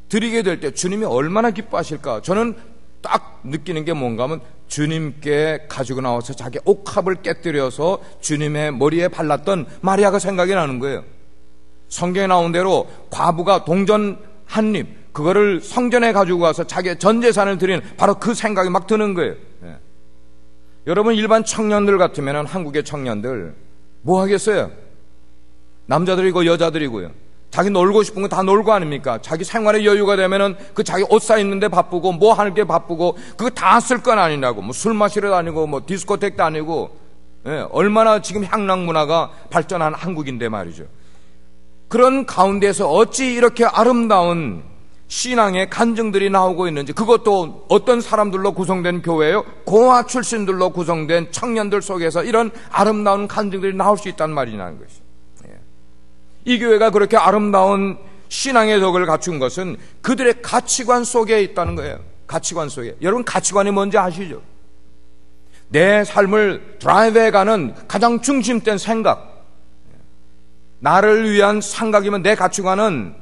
드리게 될 때 주님이 얼마나 기뻐하실까. 저는 딱 느끼는 게 뭔가 하면 주님께 가지고 나와서 자기 옥합을 깨뜨려서 주님의 머리에 발랐던 마리아가 생각이 나는 거예요. 성경에 나온 대로 과부가 동전 한 입 그거를 성전에 가지고 가서 자기의 전 재산을 드리는 바로 그 생각이 막 드는 거예요. 예. 여러분 일반 청년들 같으면 한국의 청년들 뭐 하겠어요? 남자들이고 여자들이고요. 자기 놀고 싶은 거 다 놀고 아닙니까? 자기 생활의 여유가 되면은 그 자기 옷 사 입는데 바쁘고 뭐 하는 게 바쁘고 그거 다 쓸 건 아니냐고. 뭐 술 마시러 다니고 뭐 디스코텍 다니고. 예, 얼마나 지금 향락 문화가 발전한 한국인데 말이죠. 그런 가운데서 어찌 이렇게 아름다운 신앙의 간증들이 나오고 있는지, 그것도 어떤 사람들로 구성된 교회예요? 고아 출신들로 구성된 청년들 속에서 이런 아름다운 간증들이 나올 수 있단 말이냐는 것이죠. 이 교회가 그렇게 아름다운 신앙의 덕을 갖춘 것은 그들의 가치관 속에 있다는 거예요. 가치관 속에. 여러분 가치관이 뭔지 아시죠? 내 삶을 드라이브해가는 가장 중심된 생각, 나를 위한 생각이면 내 가치관은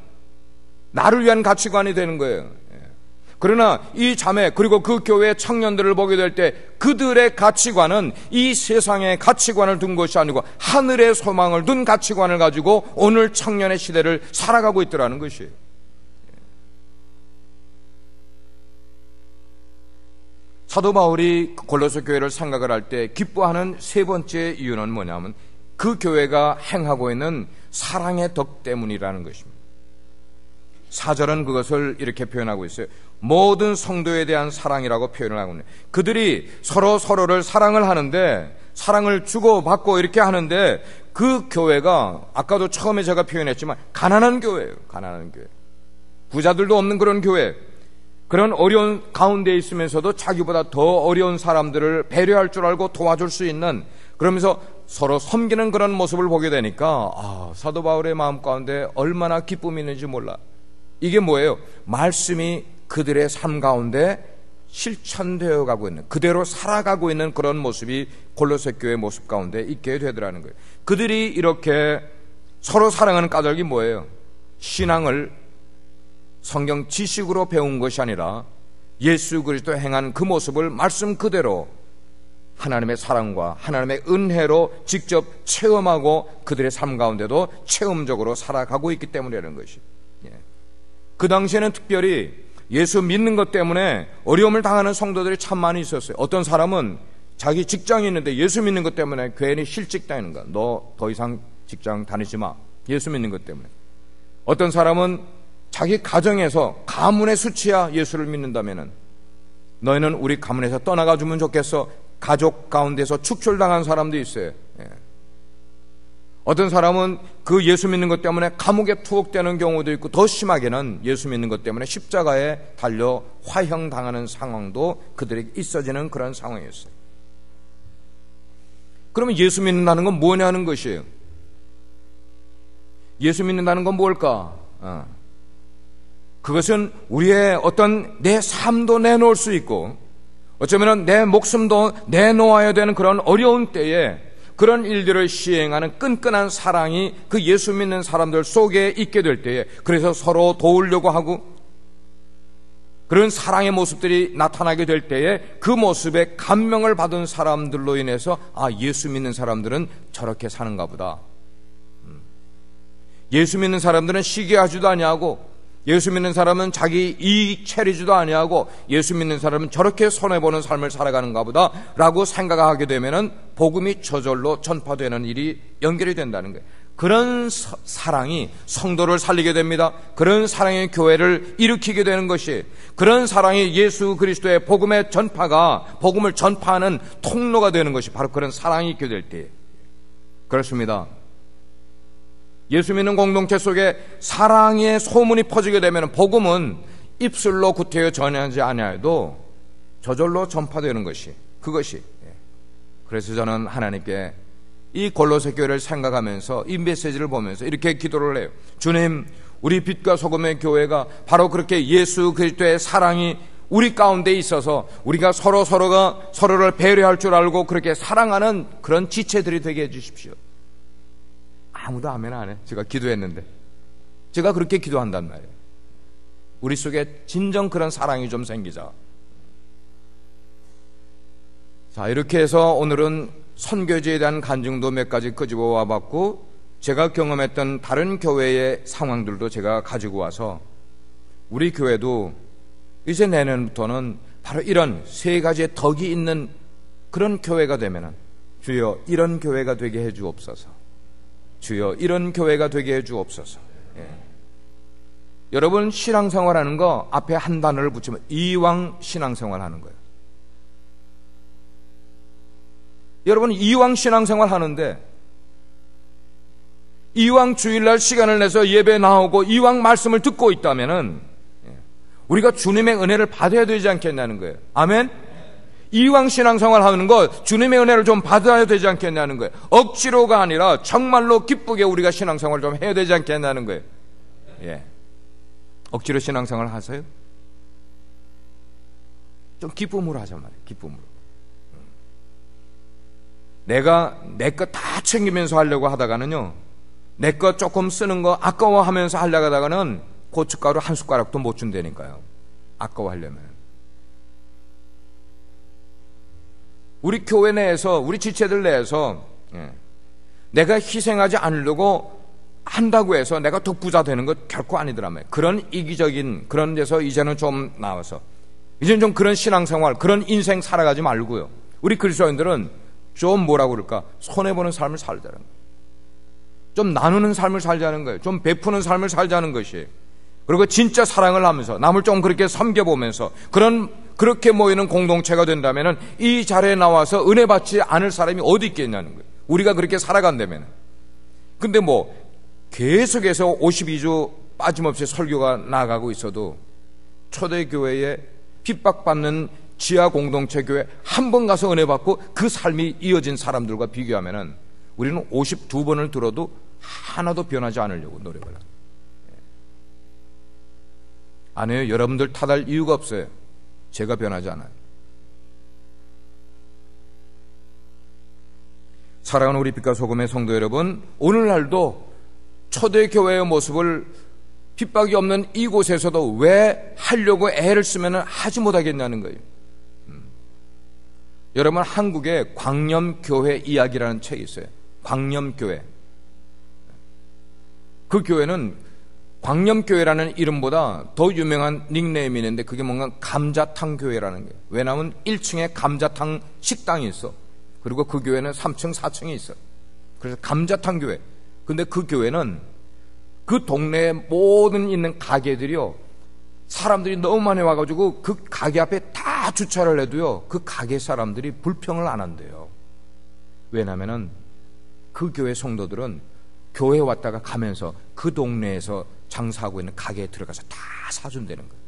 나를 위한 가치관이 되는 거예요. 그러나 이 자매 그리고 그 교회의 청년들을 보게 될 때 그들의 가치관은 이 세상의 가치관을 둔 것이 아니고 하늘의 소망을 둔 가치관을 가지고 오늘 청년의 시대를 살아가고 있더라는 것이에요. 사도 바울이 골로새 교회를 생각을 할 때 기뻐하는 세 번째 이유는 뭐냐면 그 교회가 행하고 있는 사랑의 덕 때문이라는 것입니다. 4절은 그것을 이렇게 표현하고 있어요. 모든 성도에 대한 사랑이라고 표현을 하고 있네요. 그들이 서로를 사랑을 하는데, 사랑을 주고받고 이렇게 하는데, 그 교회가 아까도 처음에 제가 표현했지만 가난한 교회예요. 가난한 교회. 부자들도 없는 그런 교회. 그런 어려운 가운데 있으면서도 자기보다 더 어려운 사람들을 배려할 줄 알고 도와줄 수 있는, 그러면서 서로 섬기는 그런 모습을 보게 되니까 사도 바울의 마음 가운데 얼마나 기쁨이 있는지 몰라. 이게 뭐예요? 말씀이 그들의 삶 가운데 실천되어 가고 있는, 그대로 살아가고 있는 그런 모습이 골로새 교회의 모습 가운데 있게 되더라는 거예요. 그들이 이렇게 서로 사랑하는 까닭이 뭐예요? 신앙을 성경 지식으로 배운 것이 아니라 예수 그리스도 행한 그 모습을 말씀 그대로 하나님의 사랑과 하나님의 은혜로 직접 체험하고 그들의 삶 가운데도 체험적으로 살아가고 있기 때문이라는 것이. 그 당시에는 특별히 예수 믿는 것 때문에 어려움을 당하는 성도들이 참 많이 있었어요. 어떤 사람은 자기 직장이 있는데 예수 믿는 것 때문에 괜히 실직 다니는 거야. 너 더 이상 직장 다니지 마. 예수 믿는 것 때문에. 어떤 사람은 자기 가정에서 가문의 수치야 예수를 믿는다면은 너희는 우리 가문에서 떠나가 주면 좋겠어. 가족 가운데서 축출당한 사람도 있어요. 어떤 사람은 그 예수 믿는 것 때문에 감옥에 투옥되는 경우도 있고, 더 심하게는 예수 믿는 것 때문에 십자가에 달려 화형당하는 상황도 그들에게 있어지는 그런 상황이었어요. 그러면 예수 믿는다는 건 뭐냐는 것이에요. 예수 믿는다는 건 뭘까? 그것은 우리의 어떤 내 삶도 내놓을 수 있고, 어쩌면 내 목숨도 내놓아야 되는 그런 어려운 때에 그런 일들을 시행하는 끈끈한 사랑이 그 예수 믿는 사람들 속에 있게 될 때에, 그래서 서로 도우려고 하고 그런 사랑의 모습들이 나타나게 될 때에 그 모습에 감명을 받은 사람들로 인해서 예수 믿는 사람들은 저렇게 사는가 보다. 예수 믿는 사람들은 시기하지도 아니하고, 예수 믿는 사람은 자기 이익 체리지도 아니하고, 예수 믿는 사람은 저렇게 손해보는 삶을 살아가는가 보다 라고 생각하게 되면은 복음이 저절로 전파되는 일이 연결이 된다는 거예요. 그런 사랑이 성도를 살리게 됩니다. 그런 사랑이 교회를 일으키게 되는 것이, 그런 사랑이 예수 그리스도의 복음의 전파가, 복음을 전파하는 통로가 되는 것이 바로 그런 사랑이 있게 될 때 그렇습니다. 예수 믿는 공동체 속에 사랑의 소문이 퍼지게 되면 복음은 입술로 구태여 전하지 아니하여도 저절로 전파되는 것이, 그것이. 그래서 저는 하나님께 이 골로새 교회를 생각하면서 이 메시지를 보면서 이렇게 기도를 해요. 주님, 우리 빛과 소금의 교회가 바로 그렇게 예수 그리스도의 사랑이 우리 가운데 있어서 우리가 서로가 서로를 배려할 줄 알고 그렇게 사랑하는 그런 지체들이 되게 해주십시오. 아무도 아멘 안 해. 제가 기도했는데. 제가 그렇게 기도한단 말이에요. 우리 속에 진정 그런 사랑이 좀 생기자. 자, 이렇게 해서 오늘은 선교지에 대한 간증도 몇 가지 끄집어 와봤고, 제가 경험했던 다른 교회의 상황들도 제가 가지고 와서 우리 교회도 이제 내년부터는 바로 이런 세 가지의 덕이 있는 그런 교회가 되면은, 주여 이런 교회가 되게 해 주옵소서. 주여 이런 교회가 되게 해 주옵소서. 여러분, 신앙생활 하는 거 앞에 한 단어를 붙이면 이왕 신앙생활 하는 거예요. 여러분, 이왕 신앙생활 하는데, 이왕 주일날 시간을 내서 예배 나오고 이왕 말씀을 듣고 있다면은 우리가 주님의 은혜를 받아야 되지 않겠냐는 거예요. 아멘? 이왕 신앙생활 하는 거 주님의 은혜를 좀 받아야 되지 않겠냐는 거예요. 억지로가 아니라 정말로 기쁘게 우리가 신앙생활 좀 해야 되지 않겠냐는 거예요. 예. 억지로 신앙생활 하세요? 좀 기쁨으로 하자 말이에요. 기쁨으로. 내가 내 거 다 챙기면서 하려고 하다가는요, 내 거 조금 쓰는 거 아까워하면서 하려고 하다가는 고춧가루 한 숟가락도 못 준다니까요. 아까워하려면. 우리 교회 내에서, 우리 지체들 내에서 내가 희생하지 않으려고 한다고 해서 내가 더 부자 되는 것 결코 아니더라고요. 그런 이기적인 그런 데서 이제는 좀 나와서 이제는 좀 그런 신앙생활, 그런 인생 살아가지 말고요, 우리 그리스도인들은 좀 뭐라고 그럴까, 손해보는 삶을 살자는 거예요. 좀 나누는 삶을 살자는 거예요. 좀 베푸는 삶을 살자는 것이. 그리고 진짜 사랑을 하면서 남을 좀 그렇게 섬겨보면서 그렇게 모이는 공동체가 된다면 이 자리에 나와서 은혜 받지 않을 사람이 어디 있겠냐는 거예요. 우리가 그렇게 살아간다면. 근데 뭐 계속해서 52주 빠짐없이 설교가 나가고 있어도 초대교회에 핍박받는 지하 공동체 교회 한 번 가서 은혜 받고 그 삶이 이어진 사람들과 비교하면은 우리는 52번을 들어도 하나도 변하지 않으려고 노력을 합니다. 안 해요. 여러분들 탓할 이유가 없어요. 제가 변하지 않아요. 사랑하는 우리 빛과 소금의 성도 여러분, 오늘날도 초대교회의 모습을 핍박이 없는 이곳에서도 왜 하려고 애를 쓰면 하지 못하겠냐는 거예요. 여러분, 한국에 광염교회 이야기라는 책이 있어요. 광염교회. 그 교회는 광염교회라는 이름보다 더 유명한 닉네임이 있는데 그게 뭔가 감자탕 교회라는 거예요. 왜냐하면 1층에 감자탕 식당이 있어. 그리고 그 교회는 3층, 4층이 있어. 그래서 감자탕 교회. 근데 그 교회는 그 동네에 모든 있는 가게들이요, 사람들이 너무 많이 와가지고 그 가게 앞에 다 주차를 해도요, 그 가게 사람들이 불평을 안 한대요. 왜냐면은 그 교회 성도들은 교회 왔다가 가면서 그 동네에서 장사하고 있는 가게에 들어가서 다 사준다는 거예요.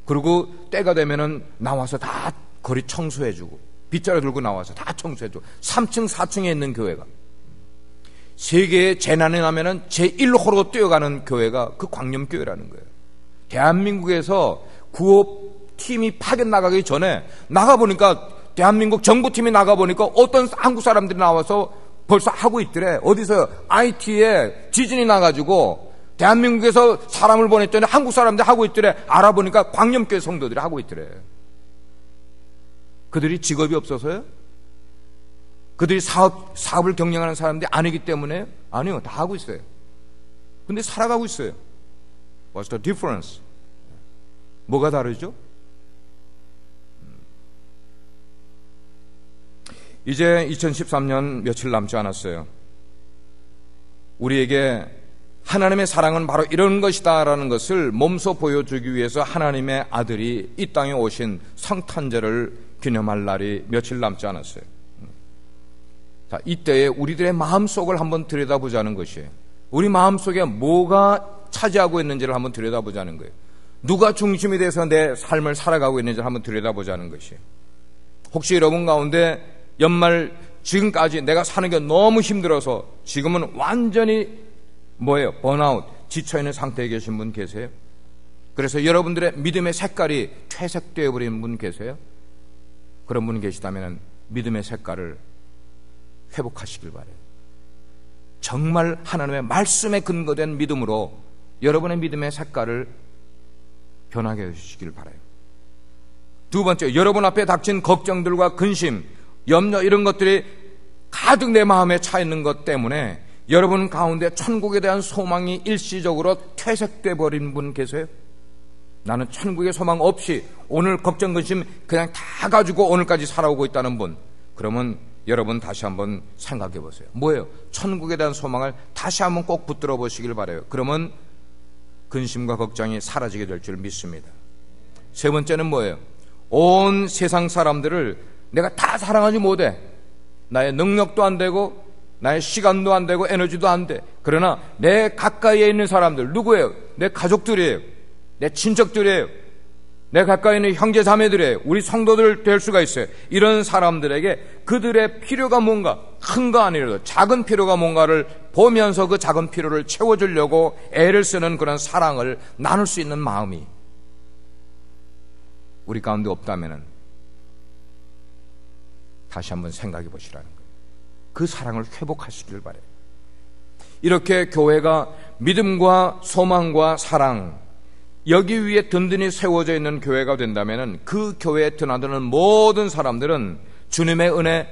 그리고 때가 되면은 나와서 다 거리 청소해주고, 빗자루 들고 나와서 다 청소해주고. 3층, 4층에 있는 교회가, 세계에 재난이 나면은 제1호로 뛰어가는 교회가 그 광염교회라는 거예요. 대한민국에서 구호팀이 파견 나가기 전에 나가보니까 대한민국 정부팀이 나가보니까 어떤 한국 사람들이 나와서 벌써 하고 있더래. 어디서 IT에 지진이 나가지고 대한민국에서 사람을 보냈더니 한국 사람들이 하고 있더래. 알아보니까 광염교회 성도들이 하고 있더래. 그들이 직업이 없어서요? 그들이 사업을 경영하는 사람들이 아니기 때문에? 아니요, 다 하고 있어요. 근데 살아가고 있어요. What's the difference? 뭐가 다르죠? 이제 2013년 며칠 남지 않았어요. 우리에게 하나님의 사랑은 바로 이런 것이다라는 것을 몸소 보여주기 위해서 하나님의 아들이 이 땅에 오신 성탄절을 기념할 날이 며칠 남지 않았어요. 자, 이때에 우리들의 마음속을 한번 들여다보자는 것이에요. 우리 마음속에 뭐가 차지하고 있는지를 한번 들여다보자는 거예요. 누가 중심이 돼서 내 삶을 살아가고 있는지를 한번 들여다보자는 것이에요. 혹시 여러분 가운데 연말 지금까지 내가 사는 게 너무 힘들어서 지금은 완전히 번아웃, 지쳐있는 상태에 계신 분 계세요? 그래서 여러분들의 믿음의 색깔이 퇴색되어 버린 분 계세요? 그런 분 계시다면 믿음의 색깔을 회복하시길 바라요. 정말 하나님의 말씀에 근거된 믿음으로 여러분의 믿음의 색깔을 변하게 해주시길 바라요. 두 번째, 여러분 앞에 닥친 걱정들과 근심, 염려 이런 것들이 가득 내 마음에 차 있는 것 때문에 여러분 가운데 천국에 대한 소망이 일시적으로 퇴색돼 버린 분 계세요? 나는 천국의 소망 없이 오늘 걱정 근심 그냥 다 가지고 오늘까지 살아오고 있다는 분, 그러면 여러분 다시 한번 생각해 보세요. 뭐예요? 천국에 대한 소망을 다시 한번 꼭 붙들어 보시길 바라요. 그러면 근심과 걱정이 사라지게 될 줄 믿습니다. 세 번째는 뭐예요? 온 세상 사람들을 내가 다 사랑하지 못해. 나의 능력도 안 되고 나의 시간도 안 되고 에너지도 안 돼. 그러나 내 가까이에 있는 사람들, 누구예요? 내 가족들이에요. 내 친척들이에요. 내 가까이 있는 형제 자매들이에요. 우리 성도들 될 수가 있어요. 이런 사람들에게 그들의 필요가 뭔가, 큰 거 아니라도 작은 필요가 뭔가를 보면서 그 작은 필요를 채워주려고 애를 쓰는 그런 사랑을 나눌 수 있는 마음이 우리 가운데 없다면 다시 한번 생각해 보시라는 거예요. 그 사랑을 회복하시길 바래요. 이렇게 교회가 믿음과 소망과 사랑, 여기 위에 든든히 세워져 있는 교회가 된다면 그 교회에 드나드는 모든 사람들은 주님의 은혜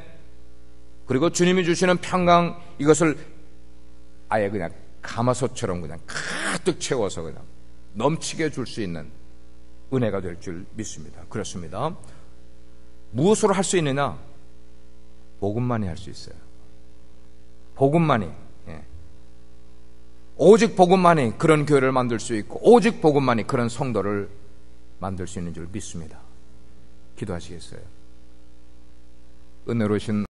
그리고 주님이 주시는 평강, 이것을 아예 그냥 가마솥처럼 그냥 가득 채워서 그냥 넘치게 줄 수 있는 은혜가 될 줄 믿습니다. 그렇습니다. 무엇으로 할 수 있느냐? 복음만이 할 수 있어요. 복음만이, 오직 복음만이 그런 교회를 만들 수 있고 오직 복음만이 그런 성도를 만들 수 있는 줄 믿습니다. 기도하시겠어요? 은혜로우신